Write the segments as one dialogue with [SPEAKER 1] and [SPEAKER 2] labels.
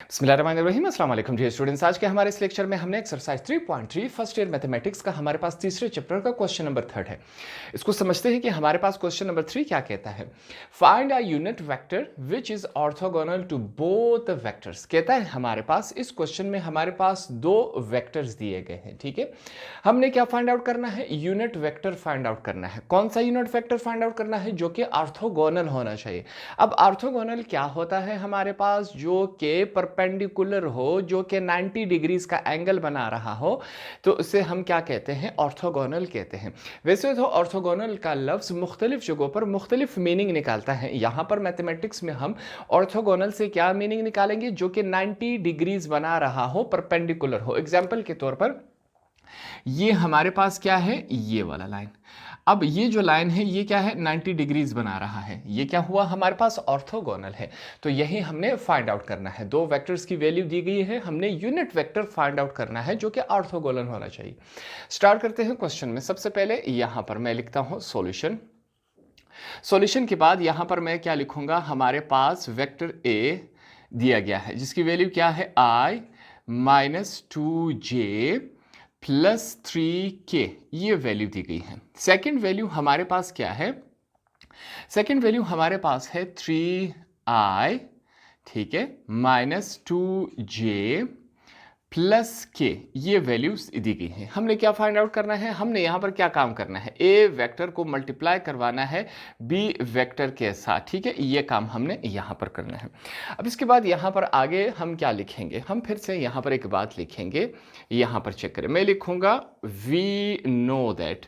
[SPEAKER 1] बिस्मिल्लाहिर्रहमानिर्रहीम अस्सलाम वालेकुम डियर स्टूडेंट्स। आज के हमारे इस लेक्चर में हमने एक्सरसाइज 3.3 फर्स्ट ईयर मैथमेटिक्स का हमारे पास तीसरे चैप्टर का क्वेश्चन नंबर 3 है। इसको समझते हैं कि हमारे पास क्वेश्चन नंबर 3 क्या कहता है। Find a unit vector which is orthogonal to both the vectors. कहता है हमारे पास इस क्वेश्चन में हमारे पास दो वेक्टर्स दिए गए हैं। ठीक है, हमने क्या फाइंड आउट करना है, यूनिट वेक्टर फाइंड आउट करना है। कौन सा यूनिट वेक्टर फाइंड आउट करना है, जो कि ऑर्थोगोनल होना चाहिए। अब ऑर्थोगोनल क्या होता है हमारे पास, जो कि परपेंडिकुलर हो, जो कि 90 डिग्रीज का एंगल बना रहा हो, तो उसे हम क्या कहते हैं, ऑर्थोगोनल कहते हैं। वैसे तो ऑर्थोगोनल का लफ्ज मुख्तलिफ जगहों पर मुख्तलिफ मीनिंग निकालता है। यहाँ पर मैथमेटिक्स में हम ऑर्थोगोनल से क्या मीनिंग निकालेंगे, जो कि 90 डिग्रीज बना रहा हो, परपेंडिकुलर हो। एग्जाम्पल के तौर पर ये हमारे पास क्या है, ये वाला लाइन। अब ये जो लाइन है ये क्या है, 90 डिग्रीज बना रहा है। ये क्या हुआ, हमारे पास ऑर्थोगोनल है। तो यही हमने फाइंड आउट करना है। दो वेक्टर्स की वैल्यू दी गई है, हमने यूनिट वेक्टर फाइंड आउट करना है जो कि ऑर्थोगोनल होना चाहिए। स्टार्ट करते हैं क्वेश्चन में। सबसे पहले यहां पर मैं लिखता हूं सॉल्यूशन। सॉल्यूशन के बाद यहां पर मैं क्या लिखूंगा, हमारे पास वेक्टर ए दिया गया है जिसकी वैल्यू क्या है, i minus 2j plus 3k, ये वैल्यू दी गई है। सेकंड वैल्यू हमारे पास क्या है, सेकंड वैल्यू हमारे पास है 3i, ठीक है, माइनस 2j प्लस के, ये वैल्यूज दी गई हैं। हमने क्या फाइंड आउट करना है, हमने यहाँ पर क्या काम करना है, ए वेक्टर को मल्टीप्लाई करवाना है बी वेक्टर के साथ। ठीक है, ये काम हमने यहाँ पर करना है। अब इसके बाद यहाँ पर आगे हम क्या लिखेंगे, हम फिर से यहाँ पर एक बात लिखेंगे। यहाँ पर चेक करें, मैं लिखूंगा वी नो दैट,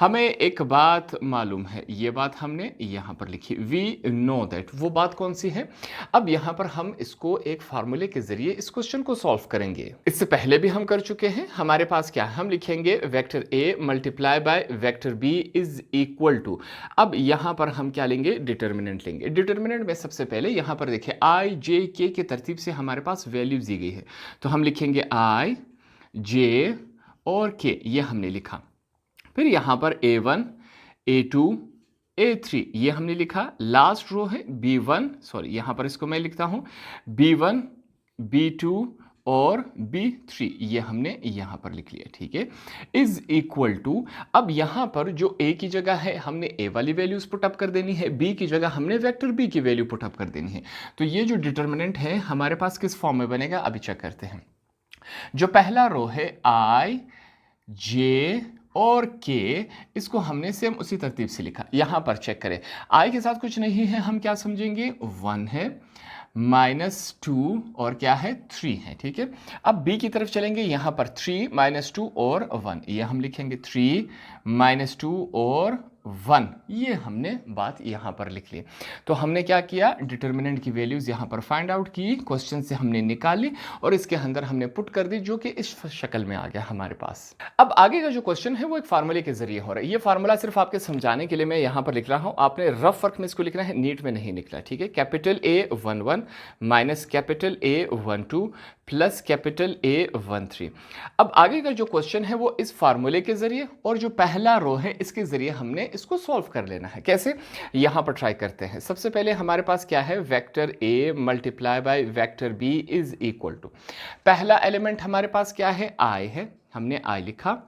[SPEAKER 1] हमें एक बात मालूम है। ये बात हमने यहाँ पर लिखी, वी नो दैट। वो बात कौन सी है, अब यहाँ पर हम इसको एक फार्मूले के जरिए इस क्वेश्चन को सॉल्व करेंगे। इससे पहले भी हम कर चुके हैं। हमारे पास क्या है, हम लिखेंगे vector A multiply by vector B is equal to, अब यहाँ पर हम क्या लेंगे, डिटर्मिनेंट लेंगे। डिटर्मिनेंट में सबसे पहले यहाँ पर देखिए आई जे के के तरतीब से हमारे पास वैल्यूज दी गई है, तो हम लिखेंगे आई जे और के, ये हमने लिखा। फिर यहाँ पर A1 A2 A3 ये हमने लिखा। लास्ट रो है B1, सॉरी यहाँ पर इसको मैं लिखता हूँ B1 B2 और B3, ये हमने यहाँ पर लिख लिया। ठीक है, इज इक्वल टू, अब यहाँ पर जो A की जगह है हमने A वाली वैल्यूज पुटअप कर देनी है, B की जगह हमने वेक्टर B की वैल्यू पुटअप कर देनी है। तो ये जो डिटर्मिनेंट है हमारे पास किस फॉर्म में बनेगा, अभी चेक करते हैं। जो पहला रो है I J और K, इसको हमने सेम उसी तरतीब से लिखा। यहां पर चेक करें, I के साथ कुछ नहीं है, हम क्या समझेंगे, 1 है, माइनस 2 और क्या है, 3 है। ठीक है, अब B की तरफ चलेंगे, यहां पर 3 माइनस 2 और 1, ये हम लिखेंगे 3 माइनस 2 और 1, ये हमने बात यहां पर लिख ली। तो हमने क्या किया, डिटर्मिनेंट की वैल्यूज यहां पर फाइंड आउट की, क्वेश्चन से हमने निकाली और इसके अंदर हमने पुट कर दी, जो कि इस शक्ल में आ गया हमारे पास। अब आगे का जो क्वेश्चन है वो एक फार्मूले के जरिए हो रहा है। ये फार्मूला सिर्फ आपके समझाने के लिए मैं यहां पर लिख रहा हूं, आपने रफ वर्क में इसको लिखना है, नीट में नहीं लिखना। ठीक है, capital A11 minus capital A12 plus capital A13। अब आगे का जो क्वेश्चन है वो इस फार्मूले के जरिए और जो पहला रो है इसके जरिए हमने इसको सॉल्व कर लेना है। कैसे, यहां पर ट्राई करते हैं। सबसे पहले हमारे पास क्या है, vector A multiply by vector B is equal to, पहला एलिमेंट हमारे पास क्या है, I है, हमने I लिखा।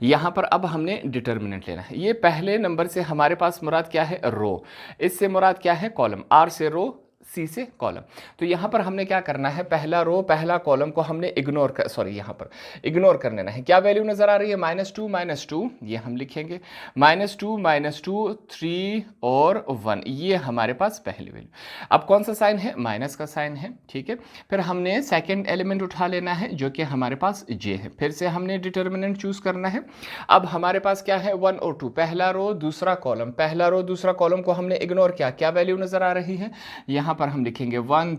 [SPEAKER 1] यहां पर अब हमने डिटर्मिनेंट लेना है। ये पहले नंबर से हमारे पास मुराद क्या है, रो, इससे मुराद क्या है, कॉलम, R से रो, C से कॉलम। तो यहां पर हमने क्या करना है, पहला रो पहला कॉलम को हमने इग्नोर कर, सॉरी यहां पर इग्नोर कर लेना है। क्या वैल्यू नजर आ रही है, माइनस टू, ये हम लिखेंगे माइनस टू 3 और 1, ये हमारे पास पहली वैल्यू। अब कौन सा साइन है, माइनस का साइन है। ठीक है, फिर हमने सेकेंड एलिमेंट उठा लेना है जो कि हमारे पास J है, फिर से हमने डिटर्मिनेंट चूज करना है। अब हमारे पास क्या है, 1 और 2, पहला रो दूसरा कॉलम, पहला रो दूसरा कॉलम को हमने इग्नोर किया। क्या वैल्यू नजर आ रही है, यहां पर हम लिखेंगे 1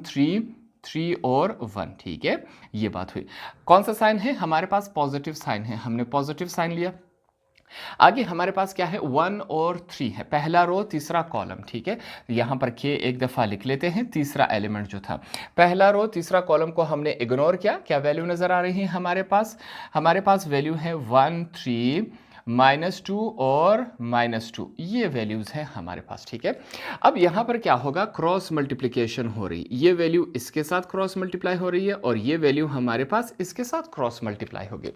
[SPEAKER 1] 3 और 1। ठीक है, ये बात हुई। कौन सा साइन है, हमारे पास पॉजिटिव साइन है, हमने पॉजिटिव साइन लिया। आगे हमारे पास क्या है, 1 और 3 है, पहला रो तीसरा कॉलम। ठीक है, यहां पर के एक दफा लिख लेते हैं, तीसरा एलिमेंट जो था, पहला रो तीसरा कॉलम को हमने इग्नोर किया। क्या वैल्यू नजर आ रही है हमारे पास वैल्यू है 1 3 -2 और -2 ये वैल्यूज़ हैं हमारे पास, ठीक है। अब यहाँ पर क्या होगा, क्रॉस मल्टीप्लिकेशन हो रही, ये वैल्यू इसके साथ क्रॉस मल्टीप्लाई हो रही है और ये वैल्यू हमारे पास इसके साथ क्रॉस मल्टीप्लाई होगी।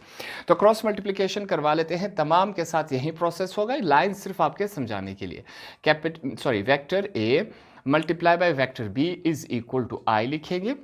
[SPEAKER 1] तो क्रॉस मल्टीप्लिकेशन करवा लेते हैं, तमाम के साथ यही प्रोसेस होगा, लाइन सिर्फ आपके समझाने के लिए। Vector A multiply by vector B is equal to i लिखेंगे।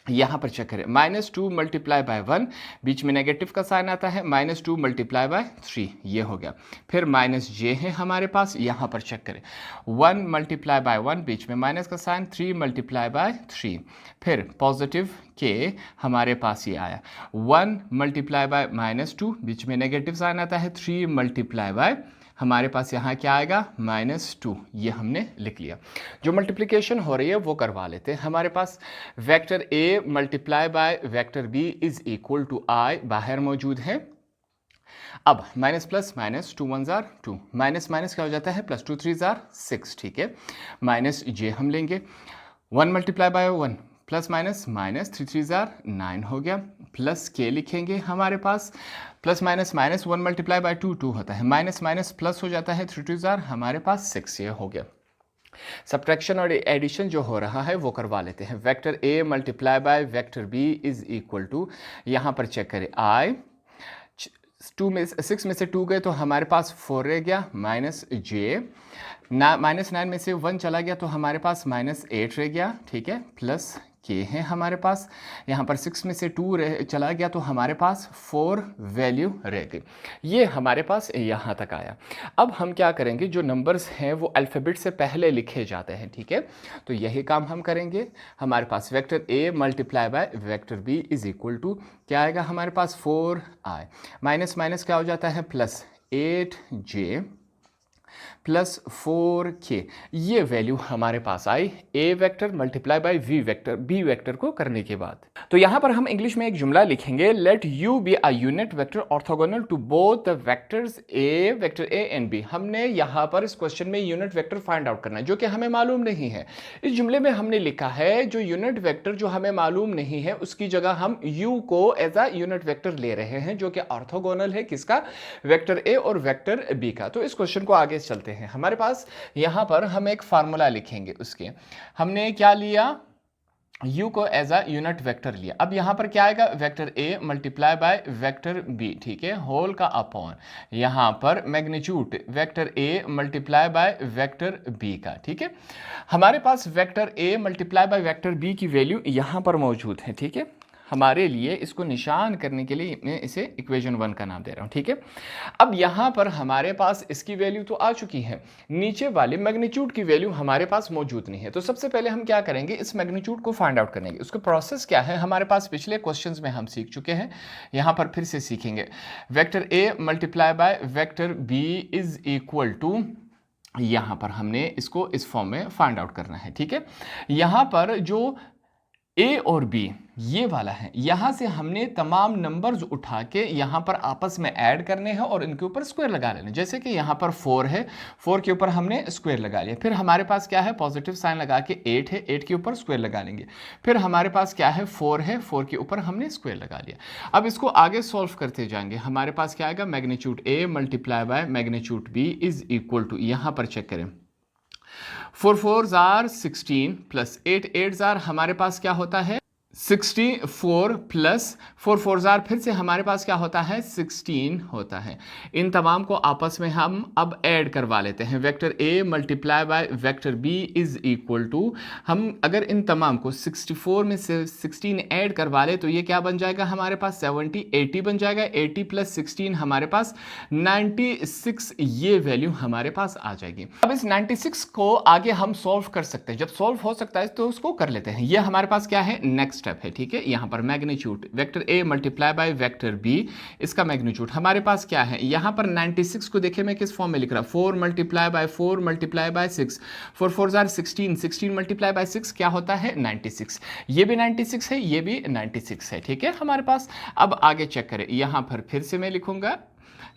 [SPEAKER 1] यहाँ पर चेक करें, -2 मल्टीप्लाई बाय 1, बीच में नेगेटिव का साइन आता है, -2 मल्टीप्लाई बाय 3 ये हो गया। फिर -j है हमारे पास, यहाँ पर चेक करें 1 मल्टीप्लाई बाय 1, बीच में माइनस का साइन, 3 मल्टीप्लाई बाय 3। फिर पॉजिटिव के हमारे पास ये आया 1 मल्टीप्लाई बाय -2, बीच में नेगेटिव साइन आता है, 3 मल्टीप्लाई बाय हमारे पास यहाँ क्या आएगा -2, ये हमने लिख लिया। जो मल्टीप्लिकेशन हो रही है वो करवा लेते हैं। हमारे पास vector A multiply by vector B is equal to i बाहर मौजूद है। अब माइनस प्लस माइनस 2 1 जार 2, माइनस माइनस क्या हो जाता है, +2 3 जार 6, ठीक है। माइनस जे हम लेंगे, 1 multiply by 1 plus minus minus 3 3 जार 9 हो गया। प्लस के लिखेंगे हमारे पास, plus minus minus 1 multiply by 2 2 होता है, माइनस माइनस प्लस हो जाता है, 3 2 जार हमारे पास 6 ये हो गया। सब्ट्रैक्शन और एडिशन जो हो रहा है वो करवा लेते हैं। Vector A multiply by vector B is equal to, यहाँ पर चेक करें आई 6 में से 2 गए तो हमारे पास 4 रह गया, माइनस जे -9 में से 1 चला गया तो हमारे पास -8 रह गया, ठीक है। प्लस के है हमारे पास, यहाँ पर 6 में से 2 चला गया तो हमारे पास 4 वैल्यू रह गई। ये हमारे पास यहाँ तक आया। अब हम क्या करेंगे, जो नंबर्स हैं वो अल्फ़ाबेट से पहले लिखे जाते हैं, ठीक है। तो यही काम हम करेंगे। हमारे पास vector A multiply by vector B is equal to क्या आएगा हमारे पास 4i, माइनस माइनस क्या हो जाता है +8j प्लस 4k, ये वैल्यू हमारे पास आई ए वेक्टर मल्टीप्लाई बाय वी वेक्टर बी वेक्टर को करने के बाद। तो यहाँ पर हम इंग्लिश में एक जुमला लिखेंगे, let U be a unit vector orthogonal to both the vectors vector A and B. हमने यहाँ पर इस क्वेश्चन में यूनिट वेक्टर फाइंड आउट करना है जो कि हमें मालूम नहीं है। इस जुमले में हमने लिखा है जो यूनिट वेक्टर जो हमें मालूम नहीं है उसकी जगह हम u को एज अ यूनिट वेक्टर ले रहे हैं जो कि ऑर्थोगोनल है किसका, वेक्टर ए और वेक्टर बी का। तो इस क्वेश्चन को आगे चलते हैं। हमारे पास यहां पर हम एक फार्मूला लिखेंगे, उसके हमने क्या लिया, u को एज अ यूनिट वेक्टर लिया। अब यहां पर क्या आएगा, vector a multiply by vector b, ठीक है, होल का अपॉन यहां पर magnitude vector a multiply by vector b का, ठीक है। हमारे पास vector a multiply by vector b की वैल्यू यहां पर मौजूद है, ठीक है। हमारे लिए इसको निशान करने के लिए मैं इसे इक्वेशन 1 का नाम दे रहा हूं, ठीक है। अब यहां पर हमारे पास इसकी वैल्यू तो आ चुकी है, नीचे वाले मैग्नीट्यूड की वैल्यू हमारे पास मौजूद नहीं है। तो सबसे पहले हम क्या करेंगे, इस मैग्नीट्यूड को फाइंड आउट करेंगे। उसका प्रोसेस क्या है, हमारे पास पिछले क्वेश्चंस में हम सीख चुके हैं, यहां पर फिर से सीखेंगे। Vector A multiply by vector B is equal to, यहां पर हमने इसको इस फॉर्म में फाइंड आउट करना है, ठीक है। यहां पर जो ए और बी ये वाला है, यहां से हमने तमाम नंबर्स उठा के यहां पर आपस में ऐड करने हैं और इनके ऊपर स्क्वायर लगा लेना। जैसे कि यहां पर 4 है, 4 के ऊपर हमने स्क्वायर लगा लिया। फिर हमारे पास क्या है, पॉजिटिव साइन लगा के 8 है, 8 के ऊपर स्क्वायर लगा लेंगे। फिर हमारे पास क्या है, 4 है, 4 के ऊपर हमने स्क्वायर लगा लिया। अब इसको आगे सॉल्व करते जाएंगे। हमारे पास क्या आएगा, magnitude A multiply by magnitude B is equal to, यहां पर चेक करें 4 4 जार 16 प्लस 8 8 जार हमारे पास क्या होता है 64 प्लस 4 4 जार फिर से हमारे पास क्या होता है 16 होता है। इन तमाम को आपस में हम अब ऐड करवा लेते हैं। Vector A multiply by vector B is equal to, हम अगर इन तमाम को 64 में से 16 ऐड करवा ले तो ये क्या बन जाएगा हमारे पास 70 80 बन जाएगा। 80 प्लस 16 हमारे पास 96, ये वैल्यू हमारे पास आ जाएगी। अब इस 96 को आगे हम सॉल्व कर सकते हैं। जब सॉल्व हो सकता है तो उसको कर लेते हैं। ये हमारे पास क्या है, नेक्स्ट स्टेप है, ठीक है। यहां पर magnitude vector A multiply by vector B, इसका मैग्नीट्यूड हमारे पास क्या है, यहां पर 96 को देखे मैं किस फॉर्म में लिख रहा, 4 multiply by 4 multiply by 6, 4 4 jar 16, 16 multiply by 6 क्या होता है 96। ये भी 96 है, ये भी 96 है, ठीक है हमारे पास। अब आगे चेक करें, यहां पर फिर से मैं लिखूंगा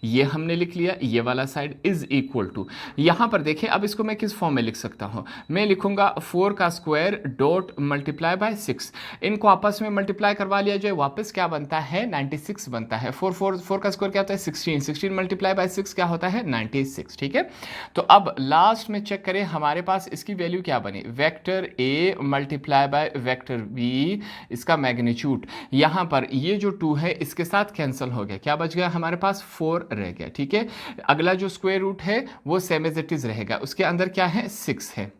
[SPEAKER 1] ये हमने लिख लिया, ये वाला साइड इज इक्वल टू, यहाँ पर देखिए अब इसको मैं किस फॉर्म में लिख सकता हूँ, मैं लिखूंगा 4 का स्क्वायर डॉट मल्टीप्लाई बाय 6, इनको आपस में मल्टीप्लाई करवा लिया जाए, वापस क्या बनता है 96 बनता है। 4 का स्क्वायर क्या होता है 16 मल्टीप्लाई बाय 6 क्या होता है 96, ठीक है। तो अब लास्ट में चेक करें हमारे पास इसकी वैल्यू क्या बनी, vector A multiply by vector B, इसका मैग्नीट्यूड यहाँ पर ये जो 2 है इसके साथ कैंसिल हो गया, क्या बच गया हमारे पास 4 रह गया, ठीक है। अगला जो स्क्वायर रूट है वो सेम एज इट इज रहेगा, उसके अंदर क्या है 6 है।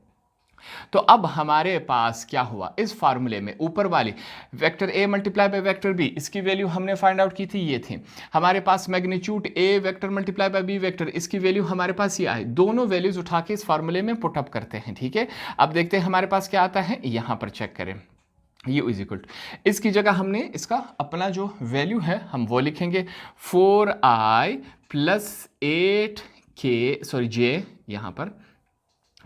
[SPEAKER 1] तो अब हमारे पास क्या हुआ, इस फार्मूले में ऊपर वाली vector A multiply by vector B, इसकी वैल्यू हमने फाइंड आउट की थी, ये थी हमारे पास magnitude A vector multiply by B vector, इसकी वैल्यू हमारे पास ये आई, दोनों वैल्यूज उठा के इस फार्मूले में पुट अप करते हैं, ठीक है। अब देखते हैं हमारे पास क्या आता है, यहां पर चेक करें, ये इज इक्वल टू, इसकी जगह हमने इसका अपना जो वैल्यू है हम वो लिखेंगे 4i प्लस 8k, सॉरी जे, यहां पर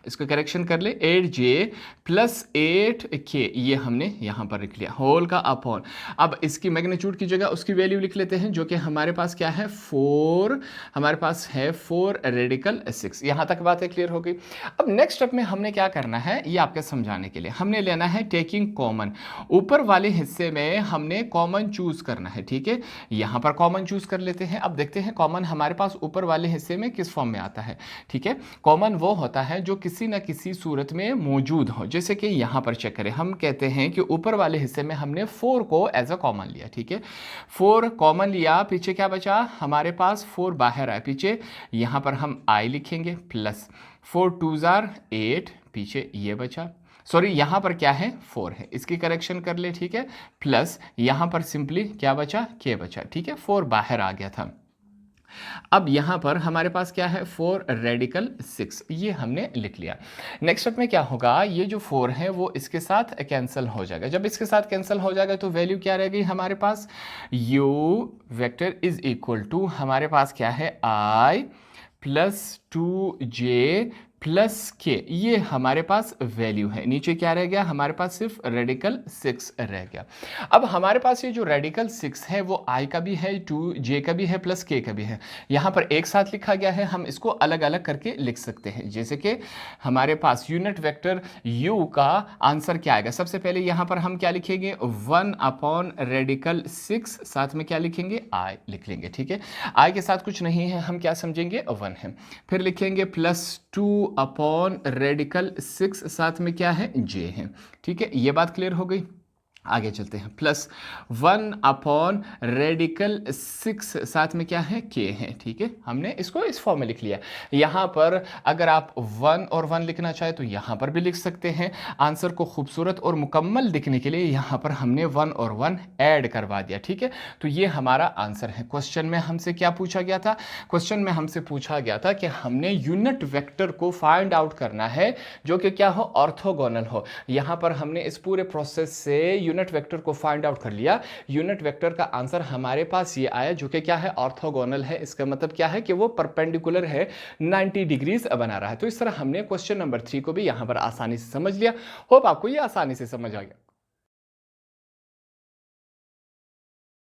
[SPEAKER 1] इसको करेक्शन कर ले, 8j प्लस 8k, ये हमने यहाँ पर लिख लिया होल का अपॉन, अब इसकी मैग्नीट्यूड की जगह उसकी वैल्यू लिख लेते हैं जो कि हमारे पास क्या है 4, हमारे पास है 4 रेडिकल 6। यहाँ तक बातें क्लियर हो गई। अब नेक्स्ट स्टेप में हमने क्या करना है, ये आपके समझाने के लिए हमने लेना है टेकिंग कॉमन, ऊपर वाले हिस्से में हमने कॉमन चूज करना है, ठीक है। यहाँ पर कॉमन चूज कर लेते हैं। अब देखते हैं कॉमन हमारे पास ऊपर वाले हिस्से में किस फॉर्म में आता है, ठीक है। कॉमन वो होता है जो किसी न किसी सूरत में मौजूद हो, जैसे कि यहां पर चेक करें, हम कहते हैं कि ऊपर वाले हिस्से में हमने 4 को एज अ कॉमन लिया, ठीक है। 4 कॉमन लिया, पीछे क्या बचा हमारे पास 4 बाहर आए, पीछे यहां पर हम i लिखेंगे प्लस 4 2s are 8, पीछे ये बचा, सॉरी यहां पर क्या है 4 है, इसकी करेक्शन कर ले, ठीक है, प्लस यहां पर सिंपली क्या बचा k बचा, ठीक है, 4 बाहर आ गया था। अब यहां पर हमारे पास क्या है 4 रेडिकल 6, ये हमने लिख लिया। नेक्स्ट स्टेप में क्या होगा, ये जो 4 है वो इसके साथ कैंसिल हो जाएगा, जब इसके साथ कैंसिल हो जाएगा तो वैल्यू क्या रहेगी हमारे पास, u vector is equal to हमारे पास क्या है i प्लस 2j प्लस के, ये हमारे पास वैल्यू है। नीचे क्या रह गया हमारे पास, सिर्फ रेडिकल 6 रह गया। अब हमारे पास ये जो रेडिकल 6 है वो i का भी है, 2j का भी है, प्लस k का भी है। यहाँ पर एक साथ लिखा गया है, हम इसको अलग अलग करके लिख सकते हैं। जैसे कि हमारे पास यूनिट वेक्टर u का आंसर क्या आएगा, सबसे पहले यहाँ पर हम क्या लिखेंगे 1 अपॉन रेडिकल 6, साथ में क्या लिखेंगे i लिख लेंगे, ठीक है। i के साथ कुछ नहीं है, हम क्या समझेंगे 1 है, फिर लिखेंगे प्लस 2 अपॉन रेडिकल 6, साथ में क्या है j है, ठीक है। ये बात क्लियर हो गई। आगे चलते हैं, प्लस 1 अपॉन रेडिकल 6, साथ में क्या है k है, ठीक है। हमने इसको इस फॉर्म में लिख लिया। यहाँ पर अगर आप 1 और 1 लिखना चाहे तो यहाँ पर भी लिख सकते हैं। आंसर को खूबसूरत और मुकम्मल दिखने के लिए यहाँ पर हमने 1 और 1 ऐड करवा दिया, ठीक है। तो ये हमारा आंसर है। क्वेश्चन में हमसे क्या पूछा गया था, क्वेश्चन में हमसे पूछा गया था कि हमने यूनिट वेक्टर को फाइंड आउट करना है जो कि क्या हो, ऑर्थोगोनल हो। यहाँ पर हमने इस पूरे प्रोसेस से यूनिट वेक्टर को फाइंड आउट कर लिया। यूनिट वेक्टर का आंसर हमारे पास ये आया जो कि क्या है, ऑर्थोगोनल है। इसका मतलब क्या है कि वो परपेंडिकुलर है, 90 डिग्रीज बना रहा है। तो इस तरह हमने क्वेश्चन नंबर 3 को भी यहां पर आसानी से समझ लिया। होप आपको ये आसानी से समझ आ गया।